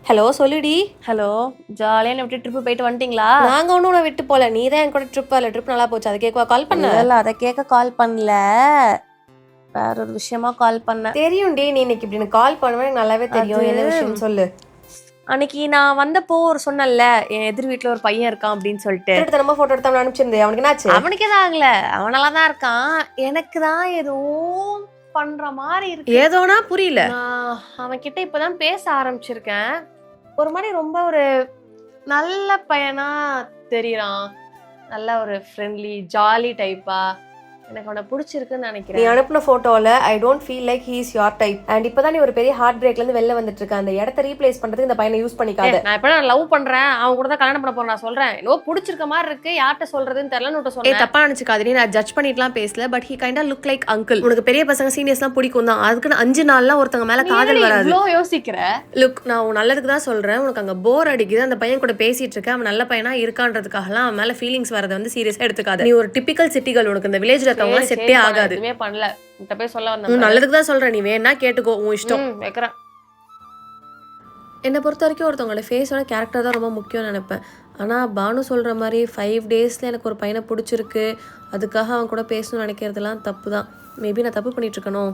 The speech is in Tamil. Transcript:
ஹலோ சொல்லுடி. ஹலோ, ஜாலியாக என்ன விட்டு ட்ரிப்பு போயிட்டு வந்துட்டீங்களா? நாங்கள் ஒன்றும் உன்னை விட்டு போகல, நீ தான் என் கூட ட்ரிப் வரல. ட்ரிப் நல்லா போச்சு, அதை கேட்கவா கால் பண்ண? இல்லை அதை கேட்க கால் பண்ணல, வேற ஒரு விஷயமா கால் பண்ணேன். தெரியும்டி, நீ இன்னைக்கு இப்படி எனக்கு கால் பண்ணுவேன், எனக்கு நல்லாவே தெரியும். என்ன விஷயம் சொல்லு. அன்னைக்கு நான் வந்தப்போ ஒரு சொன்னல, என் எதிர் வீட்டில் ஒரு பையன் இருக்கான் அப்படின்னு சொல்லிட்டு. திருட்டு ஃபோட்டோ எடுத்து அவனை அனுப்பிச்சிருந்தேன். அவனுக்கு என்னாச்சு? அவனுக்கு எதாவது ஆகல, அவன் நல்லா தான் இருக்கான். எனக்கு தான் ஏதோ பண்ற மாதிரி இருக்கு. ஏதோனா புரியல. அவன் கிட்ட இப்பதான் பேச ஆரம்பிச்சிருக்கேன். ஒரு மாதிரி ரொம்ப ஒரு நல்ல பையனா தெரியறான். நல்ல ஒரு ஃப்ரெண்ட்லி ஜாலி டைப்பா. எனக்கு அவனை பிடிச்சிருக்குன்னு நினைக்கிறேன். நீ அனுப்பின போட்டோல I don't feel like he is your type. And இப்பதான் நீ ஒரு பெரிய ஹார்ட் பிரேக்ல இருந்து வெளில வந்துட்டு இருக்க. அந்த இடத்தை ரீப்ளேஸ் பண்றதுக்கு இந்த பையனை யூஸ் பண்ணிக்காத. நான் இப்ப லவ் பண்றேன், அவன் கூட தான் கல்யாணம் பண்ண போறேன். நான் சொல்றேன், என்னவோ பிடிச்சிருக்க மாதிரி இருக்கு, யார்கிட்ட சொல்றதுன்னு தெரியலன்னு சொன்னேன். தப்பா நினைச்சுக்காதீங்க, நான் ஜட்ஜ் பண்ணிட்டுலாம் பேசல. But he கைண்டா look like uncle. உனக்கு பெரிய பசங்க சீனியர்ஸ்லாம் பிடிக்கும் தான், அதுக்குன்னு 5 நாள்லாம் ஒருத்தங்க மேல காதல் வராது. இவ்வளோ யோசிக்கிற? லுக், நான் உன் நல்லதுக்கு தான் சொல்றேன். உனக்கு அங்க போர் அடிக்குது, அந்த பையன் கூட பேசிட்டு இருக்க, அவன் நல்ல பையனா இருக்கான்றதுக்காகலாம் அவன் மேல ஃபீலிங்ஸ் வரதை வந்து சீரியஸா எடுத்துக்காத. நீ ஒரு டிபிக்கல் சிட்டிகள், உனக்கு இந்த வில்லேஜ்ல இருக்கவங்க செட்டே ஆகாது. எதுவுமே பண்ணல, உன்கிட்ட போய் சொல்ல வந்தேன். நல்லதுக்கு தான் சொல்றேன், நீ வேணா கேட்டுக்கோ, உன் இஷ்டம். வைக்கிறேன். என்னை பொறுத்த வரைக்கும் ஒருத்தவங்களோட ஃபேஸோட கேரக்டர் தான் ரொம்ப முக்கியம்னு நினைப்பேன். ஆனால் பானு சொல்கிற மாதிரி 5 டேஸில் எனக்கு ஒரு பையனை பிடிச்சிருக்கு, அதுக்காக அவன் கூட பேசணும்னு நினைக்கிறதுலாம் தப்பு தான். மேபி நான் தப்பு பண்ணிட்டு இருக்கணும்.